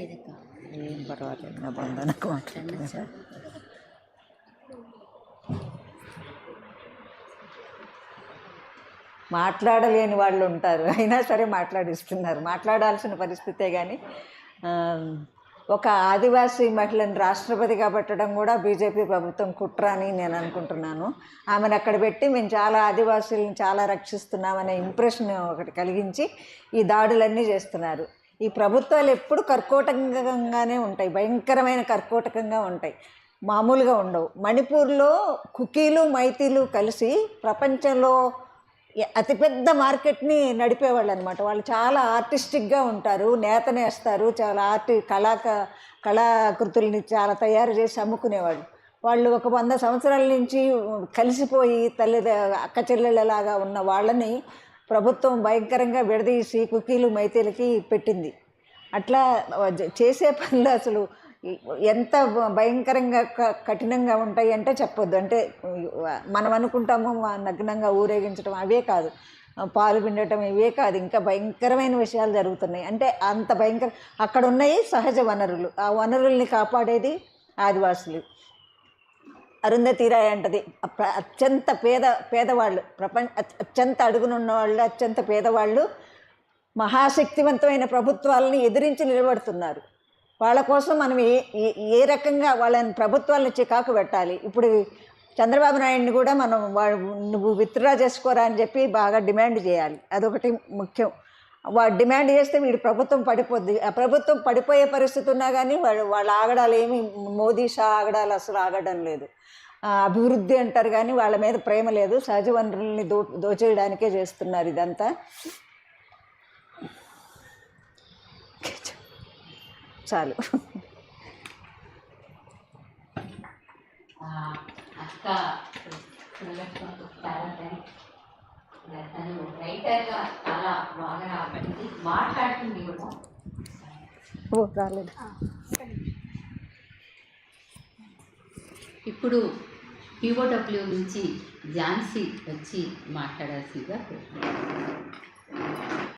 ఏం పర్వాలేదు, నా బంధనకు మాట్లాడుతున్నా. మాట్లాడలేని వాళ్ళు ఉంటారు, అయినా సరే మాట్లాడిస్తున్నారు. మాట్లాడాల్సిన పరిస్థితే. కానీ ఒక ఆదివాసీ మహిళను రాష్ట్రపతిగా పెట్టడం కూడా బీజేపీ ప్రభుత్వం కుట్ర అని నేను అనుకుంటున్నాను. ఆమెను అక్కడ పెట్టి మేము చాలా ఆదివాసీలను చాలా రక్షిస్తున్నామనే ఇంప్రెషన్ ఒకటి కలిగించి ఈ దాడులన్నీ చేస్తున్నారు. ఈ ప్రభుత్వాలు ఎప్పుడు కర్కోటకంగానే ఉంటాయి, భయంకరమైన కర్కోటకంగా ఉంటాయి, మామూలుగా ఉండవు. మణిపూర్లో కుకీలు మైతీలు కలిసి ప్రపంచంలో అతిపెద్ద మార్కెట్ని నడిపేవాళ్ళు అనమాట. వాళ్ళు చాలా ఆర్టిస్టిక్గా ఉంటారు, నేతనేస్తారు, చాలా కళాకృతుల్ని చాలా తయారు చేసి అమ్ముకునేవాళ్ళు. వాళ్ళు ఒక 100 సంవత్సరాల నుంచి కలిసిపోయి అక్క చెల్లెళ్ళలాగా ఉన్న వాళ్ళని ప్రభుత్వం భయంకరంగా విడదీసి కుకీలు మైతీలకి పెట్టింది. అట్లా చేసే పనులు అసలు ఎంత భయంకరంగా కఠినంగా ఉంటాయి అంటే చెప్పొద్దు. అంటే మనం అనుకుంటాము నగ్నంగా ఊరేగించడం అవే కాదు, పాలు పిండటం ఇవే కాదు, ఇంకా భయంకరమైన విషయాలు జరుగుతున్నాయి. అంటే అంత భయంకర అక్కడ ఉన్నాయి సహజ వనరులు, ఆ వనరుల్ని కాపాడేది ఆదివాసులు. అరుంధతీ రాయ్ అంటది అత్యంత పేదవాళ్ళు, అత్యంత అడుగునున్న వాళ్ళు, అత్యంత పేదవాళ్ళు మహాశక్తివంతమైన ప్రభుత్వాలని ఎదిరించి నిలబడుతున్నారు. వాళ్ళ కోసం మనం ఏ రకంగా వాళ్ళని ప్రభుత్వాలను చికాకు పెట్టాలి. ఇప్పుడు చంద్రబాబు నాయుడిని కూడా మనం నువ్వు విత్డ్రా చేసుకోరా అని చెప్పి బాగా డిమాండ్ చేయాలి, అదొకటి ముఖ్యం. వాడు డిమాండ్ చేస్తే వీడు ప్రభుత్వం పడిపోద్ది. ఆ ప్రభుత్వం పడిపోయే పరిస్థితి ఉన్నా కానీ వాళ్ళు ఆగడాలు ఏమి, మోదీ షా ఆగడాలు అసలు ఆగడం లేదు. అభివృద్ధి అంటారు కానీ వాళ్ళ మీద ప్రేమ లేదు, సహజ వనరుల్ని దోచేయడానికే చేస్తున్నారు ఇదంతా. చాలు. అక్క రైటర్గా చాలా బాగా మాట్లాడుతుంది కూడా. రాలేదు. ఇప్పుడు POW నుంచి ఝాన్సీ వచ్చి మాట్లాడాల్సిందిగా కోరుతున్నాను.